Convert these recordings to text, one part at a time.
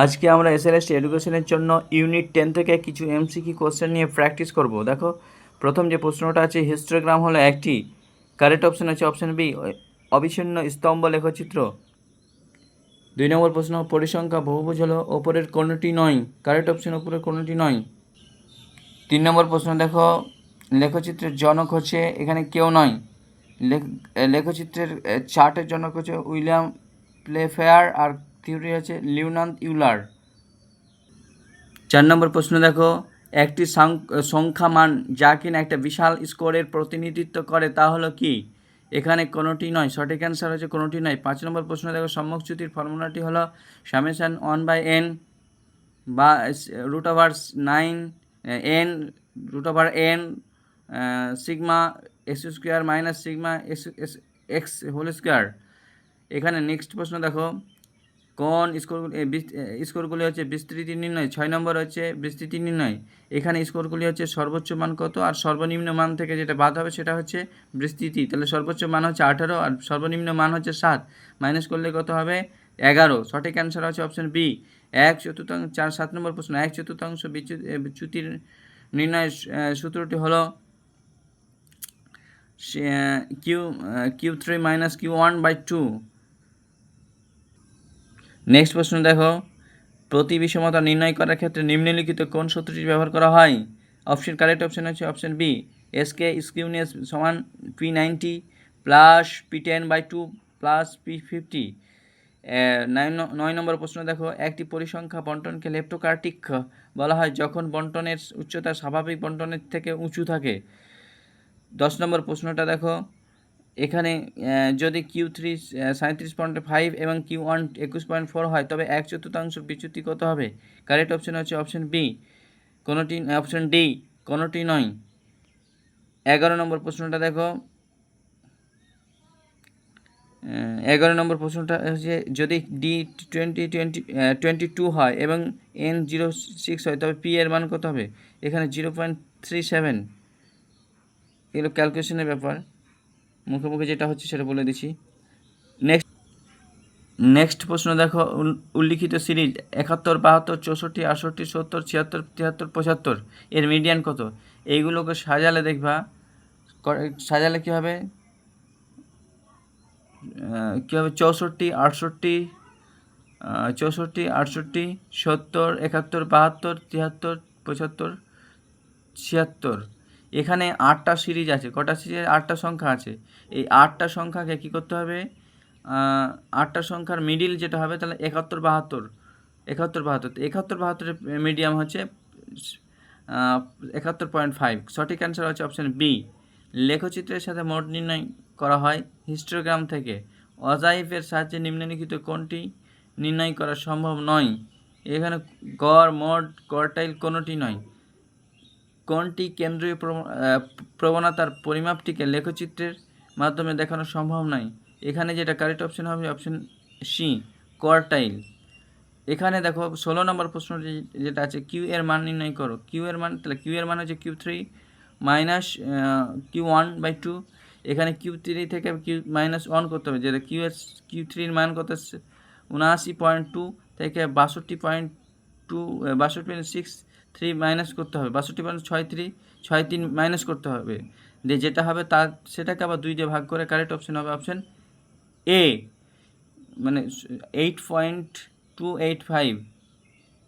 আজকে আমরা এসএলএসটি এডুকেশনের জন্য ইউনিট 10 থেকে কিছু এমসিকিউ কোশ্চেন নিয়ে প্র্যাকটিস করব। দেখো, প্রথম যে প্রশ্নটা আছে, হিস্টোগ্রাম হলো একটি, কারেক্ট অপশন আছে অপশন বি, অবিচ্ছিন্ন স্তম্ভ লেখচিত্র। 2 নম্বর প্রশ্ন, পরিসংখ্যা বহুভুজ হলো ওপরের কোনটি নয়, কারেক্ট অপশন ওপরের কোনটি নয়। 3 নম্বর প্রশ্ন দেখো, লেখচিত্রের জনক হচ্ছে এখানে কেউ নয়, লেখচিত্রের চার্টের জনক হচ্ছে উইলিয়াম প্লেফেয়ার, আর থিওরি হচ্ছে লিওনার্দ ইউলার। 4 নম্বর প্রশ্ন দেখো, একটি সংখ্যা মান যা কিনা একটা বিশাল স্কোরের প্রতিনিধিত্ব করে তা হলো কি, এখানে কোনোটি নয়, সঠিক অ্যান্সার হচ্ছে কোনোটি নয়। 5 নম্বর প্রশ্ন দেখো, সম্মুখচ্যুতির ফর্মুলাটি হলো সামেশন 1/n বা √9 n √n sigma x square minus sigma x whole square. এখানে নেক্সট প্রশ্ন দেখো, কোন স্কোরগুলি হচ্ছে বিস্তৃতি নির্ণয়। 6 নম্বর হচ্ছে বিস্তৃতি নির্ণয়। এখানে স্কোরগুলি হচ্ছে সর্বোচ্চ মান কত আর সর্বনিম্ন মান থেকে যেটা বাদ হবে সেটা হচ্ছে বিস্তৃতি। তাহলে সর্বোচ্চ মান হচ্ছে 18 আর সর্বনিম্ন মান হচ্ছে 7, মাইনাস করলে কত হবে 11। সঠিক অ্যান্সার হচ্ছে অপশন বি 1/4। 7 নম্বর প্রশ্ন, 1/4 বিচ্যুতির নির্ণয়ের সূত্রটি হলো Q3 মাইনাস Q1/2। নেক্সট প্রশ্ন দেখো, প্রতি বিষমতা নির্ণয় করার ক্ষেত্রে নিম্নলিখিত কোন সূত্রটি ব্যবহার করা হয়। অপশন কারেক্ট অপশন হচ্ছে অপশন বি, এসকে স্কিউনেস সমান P90 plus P10/2 plus P50। 9 নম্বর প্রশ্ন দেখো, একটি পরিসংখ্যা বন্টনকে লেপ্টোকার্টিক বলা হয় যখন বন্টনের উচ্চতা স্বাভাবিক বন্টনের থেকে উঁচু থাকে। 10 নম্বর প্রশ্নটা দেখো, এখানে যদি Q3 37.5 এবং Q1 21.4 হয় তবে 1/4 বিচ্যুতি কত হবে। কারেক্ট অপশন হচ্ছে অপশন বি কোনোটি, অপশন ডি কোনোটি নয়। 11 নম্বর প্রশ্নটা দেখো, 11 নম্বর প্রশ্নটা হচ্ছে যদি D22 হয় এবং N06 হয় তবে P এর মান কত হবে। এখানে 0.37। এগুলো ক্যালকুলেশনের ব্যাপার, মুখে মুখে যেটা হচ্ছে সেটা বলে দিচ্ছি। নেক্সট প্রশ্ন দেখো, উল্লিখিত সিরিজ 71, 72, 64, 68, 70, 76, 73, 75 এর মিডিয়ান কত। এইগুলোকে সাজালে দেখবা, সাজালে কী হবে 64, 68, 64, 68, 70, 71, 72, 73, 75, 76। এখানে 8টা সিরিজ আছে, কটা সিরিজ 8টা সংখ্যা আছে। এই 8টা সংখ্যাকে কী করতে হবে, 8টা সংখ্যার মিডিল যেটা হবে তাহলে 71, 72, 71, 72, 71, 72 মিডিয়াম হচ্ছে 71.5। সঠিক অ্যান্সার হচ্ছে অপশান বি। লেখচিত্রের সাথে মোড নির্ণয় করা হয় হিস্টোগ্রাম থেকে। অজাইফের সাহায্যে নিম্নলিখিত কোনটি নির্ণয় করা সম্ভব নয়। এখানে গড়, মোড, কোয়ার্টাইল কোনোটি নয়। কোনটি কেন্দ্রীয় প্রবণতার পরিমাপটিকে লেখচিত্রের মাধ্যমে দেখানো সম্ভব নয়। এখানে যেটা কারেক্ট অপশন হবে অপশন সি কোয়ার্টাইল। এখানে দেখো 16 নম্বর প্রশ্নটি যেটা আছে, কিউ এর মান নির্ণয় করো। কিউ এর মান, তাহলে কিউ এর মান হচ্ছে Q3 মাইনাস Q1/2। এখানে Q3 থেকে Q-1 করতে হবে, যেটা Q3 মান কত 79.2 থেকে 62.63 মাইনাস করতে হবে, 62.63 মাইনাস করতে হবে, দিয়ে যেটা হবে তার সেটাকে আবার 2 দিয়ে ভাগ করে কারেক্ট অপশন হবে অপশন এ, মানে 8.285।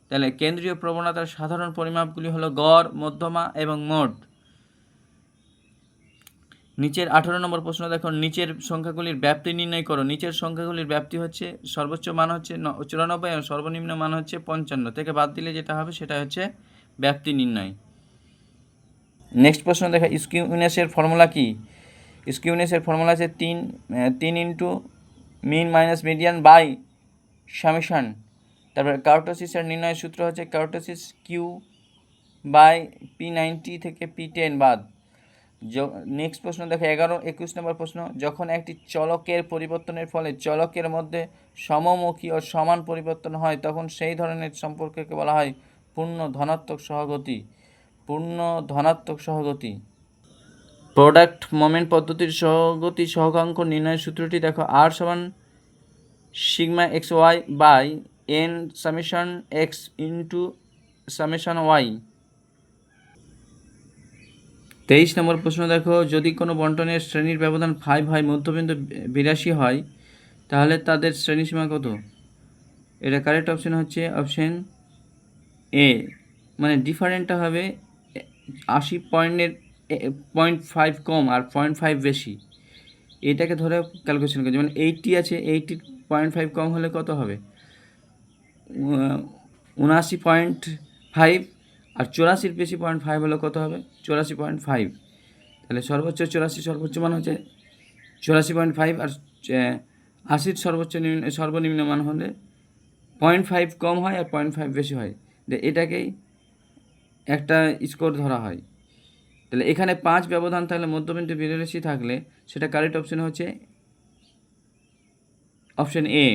তাহলে কেন্দ্রীয় প্রবণতার সাধারণ পরিমাপগুলি হলো গড়, মধ্যমা এবং মোড। নিচের 18 নম্বর প্রশ্ন দেখো, নিচের সংখ্যাগুলির ব্যাপ্তি নির্ণয় করো। নিচের সংখ্যাগুলির ব্যাপ্তি হচ্ছে সর্বোচ্চ মান হচ্ছে 94 এবং সর্বনিম্ন মান হচ্ছে 55, থেকে বাদ দিলে যেটা হবে সেটা হচ্ছে ব্যাপ্তি নির্ণয়। নেক্সট প্রশ্ন দেখো, স্কিউনেসের ফর্মুলা কি। স্কিউনেসের ফর্মুলা আছে 3 into mean minus median by summation. তারপরে কার্টোসিসের নির্ণয়ের সূত্র হচ্ছে কার্টোসিস Q/P90 থেকে P10 বাদ। নেক্সট প্রশ্ন দেখো, 21 নম্বর প্রশ্ন, যখন একটি চলকের পরিবর্তনের ফলে চলকের মধ্যে সমমুখী ও সমান পরিবর্তন হয় তখন সেই ধরনের সম্পর্ককে বলা হয় পূর্ণ ধনাত্মক সহগতি। পূর্ণ ধনাত্মক সহগতি। প্রোডাক্ট মোমেন্ট পদ্ধতির সহগতি সহগাঙ্ক নির্ণয়ের সূত্রটি দেখো, R সমান sigma XY by n summation x into summation y. 23 number প্রশ্ন দেখো, যদি কোনো বন্টনের শ্রেণীর ব্যবধান 5 হয়, মধ্যবিন্দু 82 হয়, তাহলে তাদের শ্রেণীসীমা কত? এটা কারেক্ট অপশন হচ্ছে অপশন এ, মানে ডিফারেন্টটা হবে 80 পয়েন্টের 0.5 কম আর 0.5 বেশি। এটাকে ধরে ক্যালকুলেশন করে, যেমন 80 আছে, 80 0.5 কম হলে কত হবে? 79.5, আর 84 বেশি 0.5 হলে কত হবে? 84.5। তাহলে সর্বোচ্চ 84, সর্বোচ্চ মান হচ্ছে 84.5, আর 80 সর্বনিম্ন মান হলে 0.5 কম হয় আর 0.5 বেশি হয়। এটাকেই একটা স্কোর ধরা হয়। তাহলে এখানে 5 ব্যবধান থাকলে, মধ্যবিন্দু 82 থাকলে, সেটা কারেক্ট অপশন হচ্ছে অপশন এ।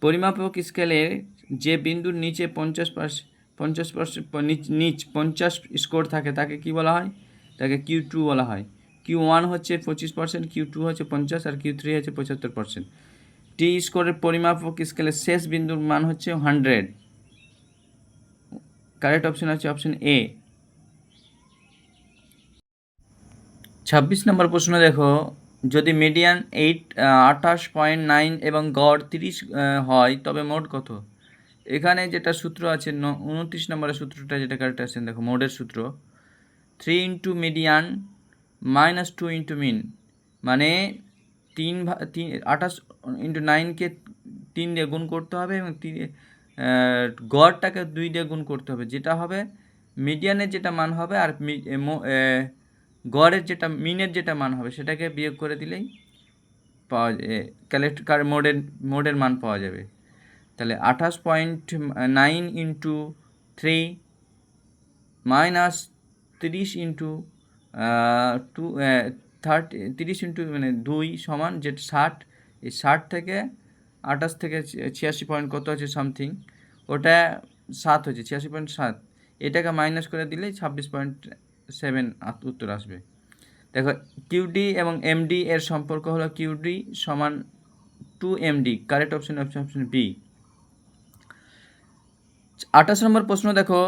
পরিমাপক স্কেলের যে বিন্দুর নিচে 50 স্কোর থাকে তাকে কি বলা হয়? তাকে Q2 বলা হয়। Q1 হচ্ছে 25%, Q2 হচ্ছে 50, আর Q3 হচ্ছে 75%। টি স্কোরের পরিমাপক স্কেলের শেষ বিন্দুর মান হচ্ছে 100। কারেক্ট অপশন হচ্ছে অপশন এ। 26 নম্বর প্রশ্ন দেখো, যদি মিডিয়ান 28.9 এবং গড় 30 হয়, তবে মোট কত? এখানে যেটা সূত্র আছে 29 নম্বরের সূত্রটা যেটা কারেক্ট আছে, দেখো মোডের সূত্র 3 into median minus 2 into mean, মানে 28 ইন্টু 9কে 3 দিয়ে গুণ করতে হবে এবং গড়টাকে 2 দিয়ে গুণ করতে হবে, যেটা হবে মিডিয়ানের যেটা মান হবে, আর গড়ের যেটা মিনের যেটা মান হবে সেটাকে বিয়োগ করে দিলেই পাওয়া মোডের মান পাওয়া যাবে। তাহলে 28.9 ইন্টু 3 মাইনাস 30 ইন্টু 30 ইন্টু মানে 2 সমান যেটা 60। এই 60 থেকে 28 থেকে 86 পয়েন্ট কত আছে সামথিং, ওটা 7 হচ্ছে, 86.7। এটাকে মাইনাস করে দিলেই 26.7 উত্তর আসবে। দেখো কিউডি এবং এমডি এর সম্পর্ক হলো কিউডি সমান 2md। Correct option option B. 28 number প্রশ্ন দেখো,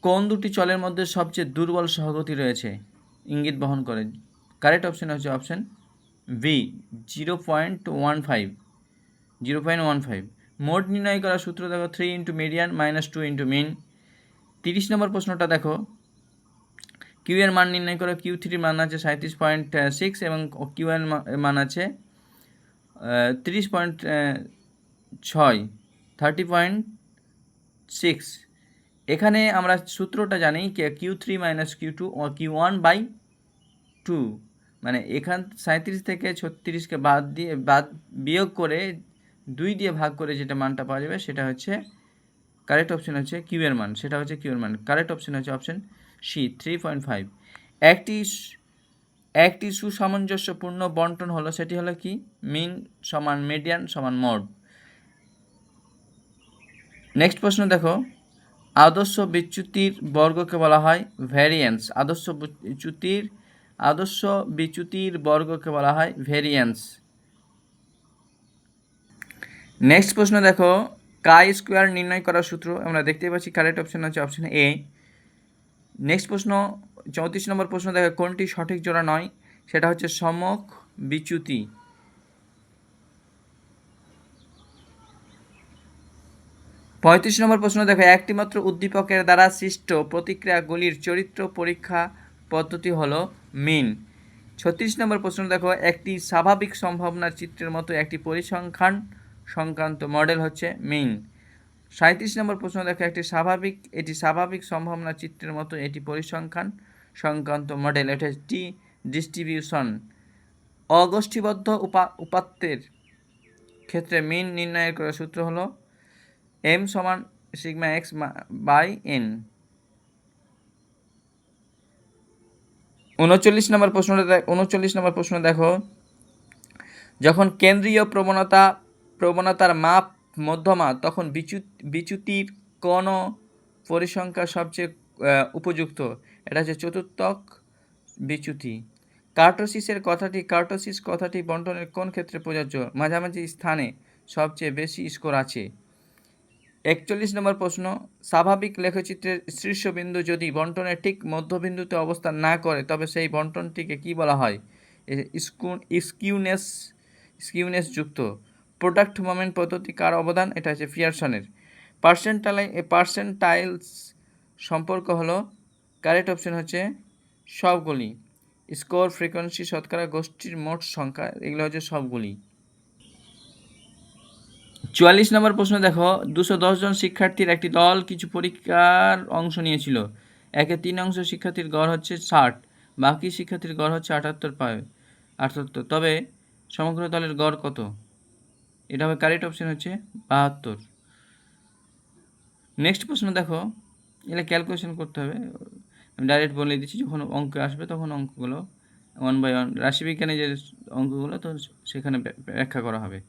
কোন দুটি চলের মধ্যে সবচেয়ে দুর্বল সহগতি রয়েছে ইঙ্গিত বহন করে? কারেক্ট অপশন হচ্ছে অপশন বি, 0.15। মোড নির্ণয় করার সূত্র দেখো 3 into median minus 2 into mean. 30 number প্রশ্নটা দেখো, কিউ এর মান নির্ণয় করো। Q3 মান আছে 37.6 এবং কিউ এর মান আছে 30.6, 30.6। এখানে আমরা সূত্রটা জানি Q3 মাইনাস Q2 ও Q1/2, মানে এখান 37 থেকে 36কে বিয়োগ করে 2 দিয়ে ভাগ করে যেটা মানটা পাওয়া যাবে সেটা হচ্ছে কারেক্ট অপশন হচ্ছে কিউ এর মান, সেটা হচ্ছে কিউ এর মান। কারেক্ট অপশন হচ্ছে অপশন সি, 3.5। একটি সুসামঞ্জস্যপূর্ণ বন্টন হলো, সেটি হলো কি? মিন সমান মিডিয়ান সমান মোড। নেক্সট প্রশ্ন দেখো, আদর্শ বিচ্যুতির বর্গকে বলা হয় ভ্যারিয়েন্স। আদর্শ বিচ্যুতির বর্গকে বলা হয় ভ্যারিয়েন্স। নেক্সট প্রশ্ন দেখো, কাই স্কোয়ার নির্ণয় করার সূত্র আমরা দেখতে পাচ্ছি। কারেক্ট অপশন হচ্ছে অপশন এ। নেক্সট প্রশ্ন 34 নম্বর প্রশ্ন দেখো, কোনটি সঠিক জোড়া নয়? সেটা হচ্ছে সমক বিচ্যুতি। 35 নম্বর প্রশ্ন দেখো, একটি মাত্র উদ্দীপকের দ্বারা সৃষ্ট প্রতিক্রিয়াগুলির চরিত্র পরীক্ষা পদ্ধতি হলো মিন। 36 নম্বর প্রশ্ন দেখো, একটি স্বাভাবিক সম্ভাবনার চিত্রের মতো একটি পরিসংখ্যান সংক্রান্ত মডেল হচ্ছে মিন। 37 নম্বর প্রশ্ন দেখো, এটি স্বাভাবিক সম্ভাবনার চিত্রের মতো এটি পরিসংখ্যান সংক্রান্ত মডেল, এটা টি ডিস্ট্রিবিউশন। অগোষ্ঠীবদ্ধ উপাত্তের ক্ষেত্রে মিন নির্ণয়ের করার সূত্র হলো m সমান সিগমা x বাই n। 39 নম্বর প্রশ্ন দেখো, যখন কেন্দ্রীয় প্রবণতার মাপ মধ্যমা, তখন বিচ্যুতির কোন পরিসংখ্যা সবচেয়ে উপযুক্ত? এটা হচ্ছে চতুর্থক বিচ্যুতি। কার্টোসিস কথাটি বন্টনের কোন ক্ষেত্রে প্রযোজ্য? মাঝামাঝি স্থানে সবচেয়ে বেশি স্কোর আছে। 41 নম্বর প্রশ্ন, স্বাভাবিক লেখচিত্রের শীর্ষবিন্দু যদি বন্টনের ঠিক মধ্যবিন্দুতে অবস্থান না করে তবে সেই বন্টনটিকে কি বলা হয়? স্কিউনেস যুক্ত। প্রোডাক্ট মোমেন্ট পদ্ধতি কার অবদান? এটা হচ্ছে পিয়ারসনের। পার্সেন্টাইলস সম্পর্ক হলো, কারেক্ট অপশন হচ্ছে সবগুলি। স্কোর, ফ্রিকোয়েন্সি, শতকরা, গোষ্ঠীর মোট সংখ্যা, এগুলো হচ্ছে সবগুলি। 44 নম্বর প্রশ্ন দেখো, 210 জন শিক্ষার্থীর একটি দল কিছু পরীক্ষার অংশ নিয়েছিল। একে 3 অংশ শিক্ষার্থীর গড় হচ্ছে 60, বাকি শিক্ষার্থীর গড় হচ্ছে 78, তবে সমগ্র দলের গড় কত? এটা হবে কারেক্ট অপশন হচ্ছে 72। নেক্সট প্রশ্ন দেখো, এটা ক্যালকুলেশন করতে হবে, আমি ডাইরেক্ট বলে দিচ্ছি, যখন অঙ্ক আসবে তখন অঙ্কগুলো 1 বাই 1 রাশিবিজ্ঞানে যে অঙ্কগুলো তো সেখানে ব্যাখ্যা করা হবে।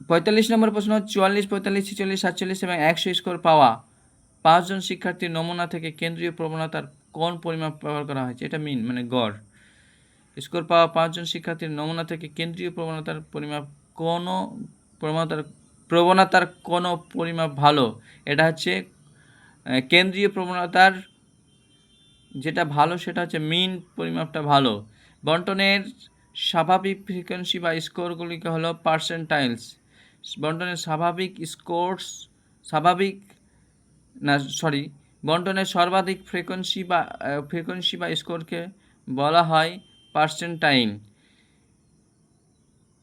45 নম্বর প্রশ্ন, 44, 45, 46, 47 এবং 100 স্কোর পাওয়া 5 জন শিক্ষার্থীর নমুনা থেকে কেন্দ্রীয় প্রবণতার কোন পরিমাপ ব্যবহার করা হয়েছে? এটা মিন মানে গড়। স্কোর পাওয়া 5 জন শিক্ষার্থীর নমুনা থেকে কেন্দ্রীয় প্রবণতার পরিমাপ প্রবণতার কোন পরিমাপ ভালো? এটা হচ্ছে কেন্দ্রীয় প্রবণতার যেটা ভালো সেটা হচ্ছে মিন পরিমাপটা ভালো। বন্টনের স্বাভাবিক ফ্রিকোয়েন্সি বা স্কোরগুলিকে হলো পার্সেন্টাইলস। বন্টনের বন্টনের সর্বাধিক ফ্রিকোয়েন্সি বা স্কোরকে বলা হয় পার্সেন্টাইল।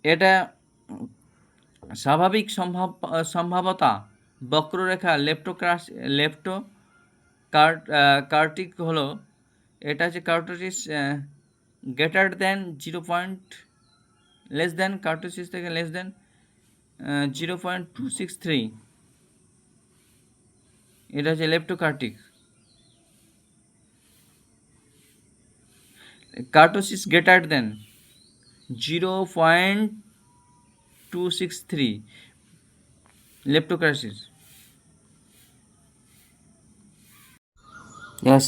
এটা স্বাভাবিক সম্ভাব্যতা বক্ররেখা কার্টিক হলো, এটা হচ্ছে kurtosis greater than 0. Less than kurtosis থেকে লেস দেন 0.263, এটা হচ্ছে লেপ্টোকার্টিক। Kurtosis greater than 0.263 লেপ্টোকার্টোসিস।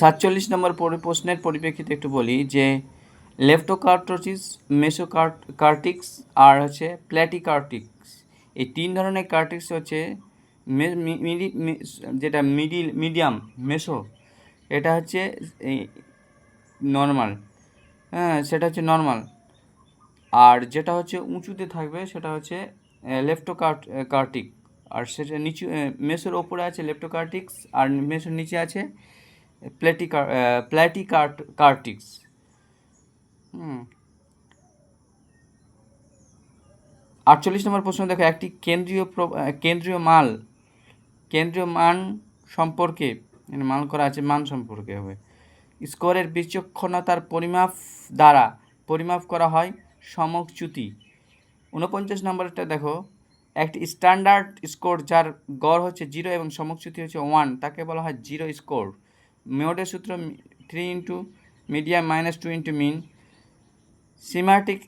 47 নম্বর প্রশ্নের পরিপ্রেক্ষিতে একটু বলি যে লেপ্টোকার্টোসিস, মেসোকার্টিক্স আর হচ্ছে প্ল্যাটিকার্টিক্স, এই 3 ধরনের কার্টিক্স হচ্ছে যেটা মিডিয়াম মেসো, এটা হচ্ছে নর্মাল, হ্যাঁ সেটা হচ্ছে নর্মাল। আর যেটা হচ্ছে উঁচুতে থাকবে সেটা হচ্ছে লেপ্টোকার্টিক, আর সেটা নিচু মেসোর ওপরে আছে লেপ্টোকার্টিক্স আর মেসোর নিচে আছে প্ল্যাটিকার্টিক্স। 48 নম্বর প্রশ্ন দেখো, একটি কেন্দ্রীয় মান সম্পর্কে, মান করা আছে, মান সম্পর্কে হবে, স্কোরের বিচক্ষণতার পরিমাপ দ্বারা পরিমাপ করা হয় সমচ্যুতি। 49 নম্বরটা দেখো, একটি স্ট্যান্ডার্ড স্কোর যার গড় হচ্ছে 0 এবং সমচ্যুতি হচ্ছে 1 তাকে বলা হয় 0 স্কোর। মেয়ডের সূত্র 3 into medium minus 2 into mean. Thematic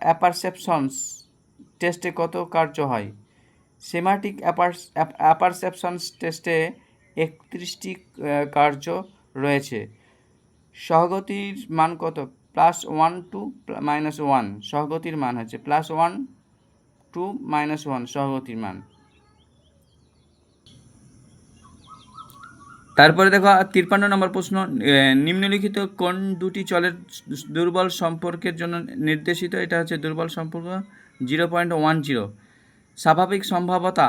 apperceptions টেস্টে কত কার্য হয়? সিমাটিক অ্যাপারসেপশনস টেস্টে 31টি কার্য রয়েছে। সহগতির মান কত? +1 to -1, সহগতির মান হচ্ছে +1 to -1 সহগতির মান। তারপরে দেখো 53 নম্বর প্রশ্ন, নিম্নলিখিত কোন দুটি চলের দুর্বল সম্পর্কের জন্য নির্দেশিত? এটা হচ্ছে দুর্বল সম্পর্ক 0.10। স্বাভাবিক সম্ভাব্যতা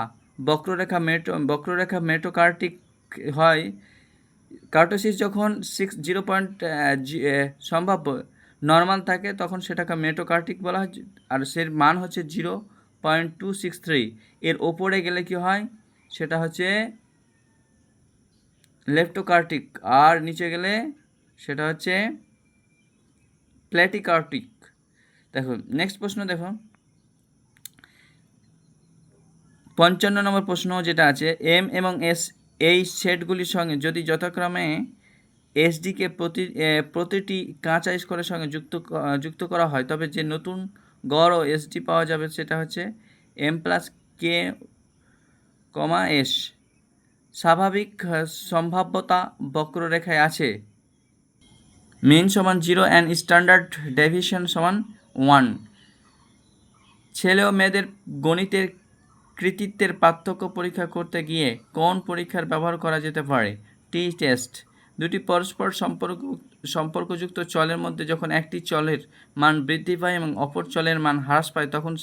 বক্ররেখা মেটোকার্টিক হয়। কার্টোসিস যখন 0. সম্ভাব্য নর্মাল থাকে তখন সেটাকে মেটোকার্টিক বলা হয়, আর সের মান হচ্ছে 0.263। এর ওপরে গেলে কি হয়? সেটা হচ্ছে লেপ্টোকার্টিক, আর নিচে গেলে সেটা হচ্ছে প্ল্যাটিকার্টিক। দেখো নেক্সট প্রশ্ন দেখো, 55 নম্বর প্রশ্ন যেটা আছে, এম এবং এস এই সেটগুলির সঙ্গে যদি যথাক্রমে এসডিকে প্রতিটি কাঁচা স্কোরের সঙ্গে যুক্ত করা হয় তবে যে নতুন গড় ও এসডি পাওয়া যাবে সেটা হচ্ছে M+K, S। স্বাভাবিক সম্ভাব্যতা বক্ররেখায় আছে মিন সমান 0 অ্যান্ড স্ট্যান্ডার্ড ডেভিয়েশন সমান 1। ছেলে ও মেয়েদের গণিতের কৃতিত্বের পার্থক্য পরীক্ষা করতে গিয়ে কোন পরীক্ষার ব্যবহার করা যেতে পারে? টি টেস্ট। দুটি পরস্পর সম্পর্কযুক্ত চলের মধ্যে যখন একটি চলের মান বৃদ্ধি পায় এবং অপর চলের মান হ্রাস পায় তখন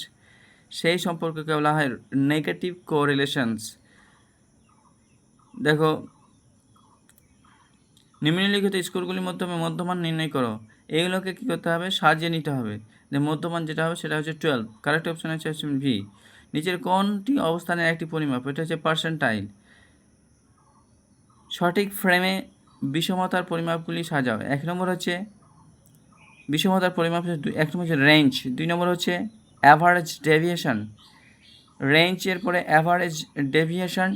সেই সম্পর্ককে বলা হয় নেগেটিভ কোরিলেশনস। দেখো, নিম্নলিখিত স্কোরগুলির মাধ্যমে মধ্যমান নির্ণয় করো। এইগুলোকে কী করতে হবে? সাজিয়ে নিতে হবে। যে মধ্যমান যেটা হবে সেটা হচ্ছে 12। কারেক্ট অপশন হচ্ছে অপশন ভি। নিচের কোনটি অবস্থানের একটি পরিমাপ? এটা হচ্ছে পার্সেন্টাইল। সঠিক ফ্রেমে বিষমতার পরিমাপগুলি সাজাও। 1 নম্বর হচ্ছে বিষমতার পরিমাপ, 1 নম্বর হচ্ছে রেঞ্জ, 2 নম্বর হচ্ছে অ্যাভারেজ ডেভিয়েশন। রেঞ্জের পরে অ্যাভারেজ ডেভিয়েশন,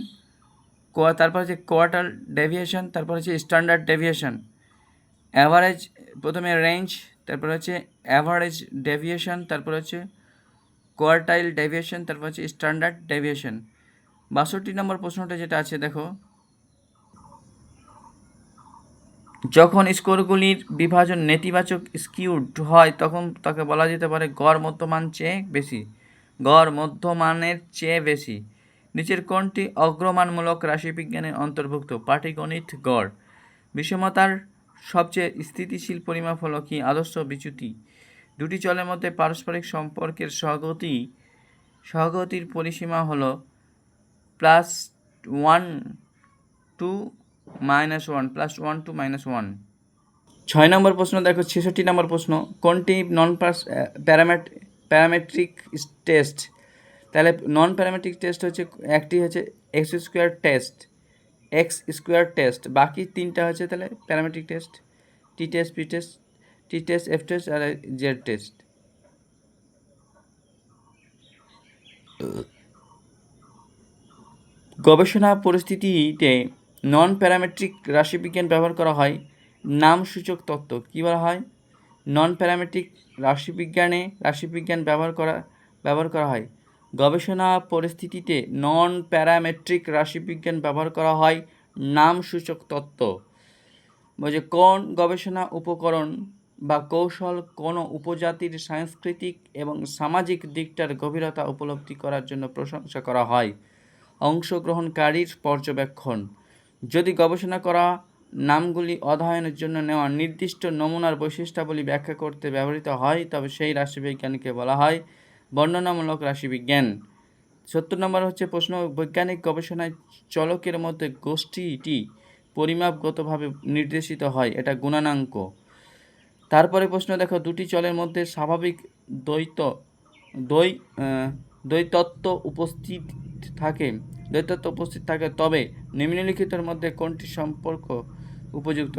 তারপর হচ্ছে কোয়ার্টার ডেভিয়েশন, তারপর হচ্ছে স্ট্যান্ডার্ড ডেভিয়েশন। অ্যাভারেজ, প্রথমে রেঞ্জ, তারপর হচ্ছে অ্যাভারেজ ডেভিয়েশন, তারপর হচ্ছে কোয়ার্টাইল ডেভিয়েশন, তারপর হচ্ছে স্ট্যান্ডার্ড ডেভিয়েশন। 62 নম্বর প্রশ্নটা যেটা আছে দেখো, যখন স্কোরগুলির বিভাজন নেতিবাচক স্কিউড হয় তখন তাকে বলা যেতে পারে গড় মধ্যমান চেয়ে বেশি। গড় মধ্যমানের চেয়ে বেশি। নিচের কোনটি অগ্রমানমূলক রাশিবিজ্ঞানের অন্তর্ভুক্ত? পাটিগণিত গড়। বিষমতার সবচেয়ে স্থিতিশীল পরিমাপ হলো কি? আদর্শ বিচ্যুতি। দুটি চলের মধ্যে পারস্পরিক সম্পর্কের সহগতির পরিসীমা হলো +1 to -1, +1 to -1। 6 নম্বর প্রশ্ন দেখো, 66 নম্বর প্রশ্ন, কোনটি নন প্যারামেট্রিক টেস্ট? তাহলে নন প্যারামেট্রিক টেস্ট হচ্ছে, একটি হচ্ছে এক্স স্কোয়ার টেস্ট, বাকি তিনটা হচ্ছে তাহলে প্যারামেট্রিক টেস্ট। টি টেস্ট, পি টেস্ট, টি টেস্ট, এফ টেস্ট আর জেড টেস্ট। গবেষণা পরিস্থিতিতে নন প্যারামেট্রিক রাশিবিজ্ঞান ব্যবহার করা হয় নামসূচক তত্ত্ব। কী বলা হয়? নন প্যারামেট্রিক রাশিবিজ্ঞান ব্যবহার করা হয় গবেষণা পরিস্থিতিতে নন প্যারামেট্রিক রাশিবিজ্ঞান ব্যবহার করা হয় নামসূচক তত্ত্ব। বলছে কোন গবেষণা উপকরণ বা কৌশল কোনো উপজাতির সাংস্কৃতিক এবং সামাজিক দিকটার গভীরতা উপলব্ধি করার জন্য প্রশংসা করা হয়? অংশগ্রহণকারীর পর্যবেক্ষণ। যদি গবেষণা করা নামগুলি অধ্যয়নের জন্য নেওয়া নির্দিষ্ট নমুনার বৈশিষ্ট্যাবলী ব্যাখ্যা করতে ব্যবহৃত হয় তবে সেই রাশিবিজ্ঞানকে বলা হয় বর্ণনামূলক রাশিবিজ্ঞান। 70 নম্বর হচ্ছে প্রশ্ন, বৈজ্ঞানিক গবেষণায় চলকের মধ্যে গোষ্ঠীটি পরিমাপগতভাবে নির্দেশিত হয়, এটা গুণাঙ্ক। তারপরে প্রশ্ন দেখো, দুটি চলের মধ্যে স্বাভাবিক দ্বৈতত্ব উপস্থিত থাকে তবে নিম্নলিখিতের মধ্যে কোনটি সম্পর্ক উপযুক্ত?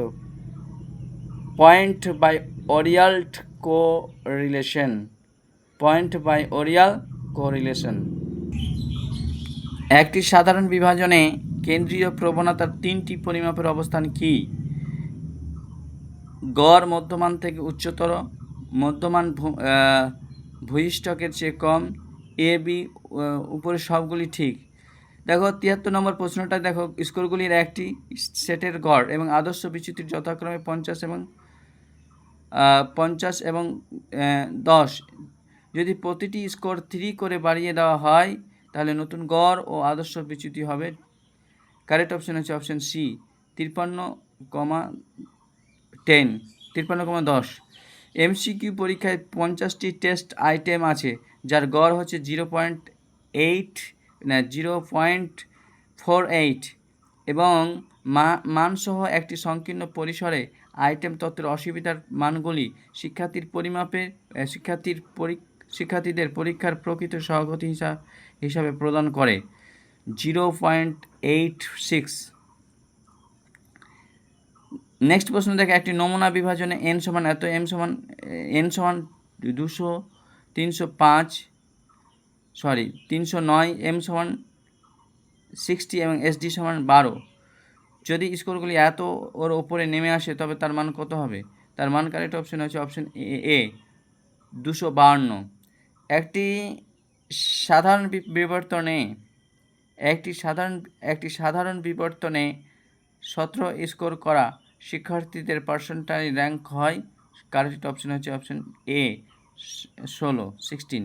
Point biserial correlation. একটি সাধারণ বিভাজনে কেন্দ্রীয় প্রবণতার 3টি পরিমাপের অবস্থান কি? গড় মধ্যমান থেকে উচ্চতর, মধ্যমান ভূইষ্ঠকের চেয়ে কম, এ বি উপরে সবগুলি ঠিক। দেখো 73 নম্বর প্রশ্নটা দেখো, স্কোরগুলির একটি সেটের গড় এবং আদর্শ বিচ্যুতির যথাক্রমে 50 এবং 10। যদি প্রতিটি স্কোর 3 করে বাড়িয়ে দেওয়া হয় তাহলে নতুন গড় ও আদর্শ বিচ্যুতি হবে। কারেক্ট অপশন হচ্ছে অপশন সি, 53,10। এমসিকিউ পরীক্ষায় 50টি টেস্ট আইটেম আছে যার গড় হচ্ছে 0.48 এবং মানসহ একটি সংকীর্ণ পরিসরে আইটেম তত্ত্বের অসুবিধার মানগুলি শিক্ষার্থীদের পরীক্ষার প্রকৃত সহগতি হিসাবে প্রদান করে 0.86। নেক্সট প্রশ্ন দেখে, একটি নমুনা বিভাজনে n সমান এত, n সমান 309, m সমান 60 এবং SD সমান 12। যদি স্কোরগুলি এত ওর ওপরে নেমে আসে তবে তার মান কত হবে? তার মান কারেক্ট অপশন হচ্ছে অপশন এ, 252। একটি সাধারণ বিবর্তনে 17 স্কোর করা শিক্ষার্থীদের পার্সেন্টাইল র্যাঙ্ক হয়। কারেক্ট অপশন হচ্ছে অপশন এ, 16।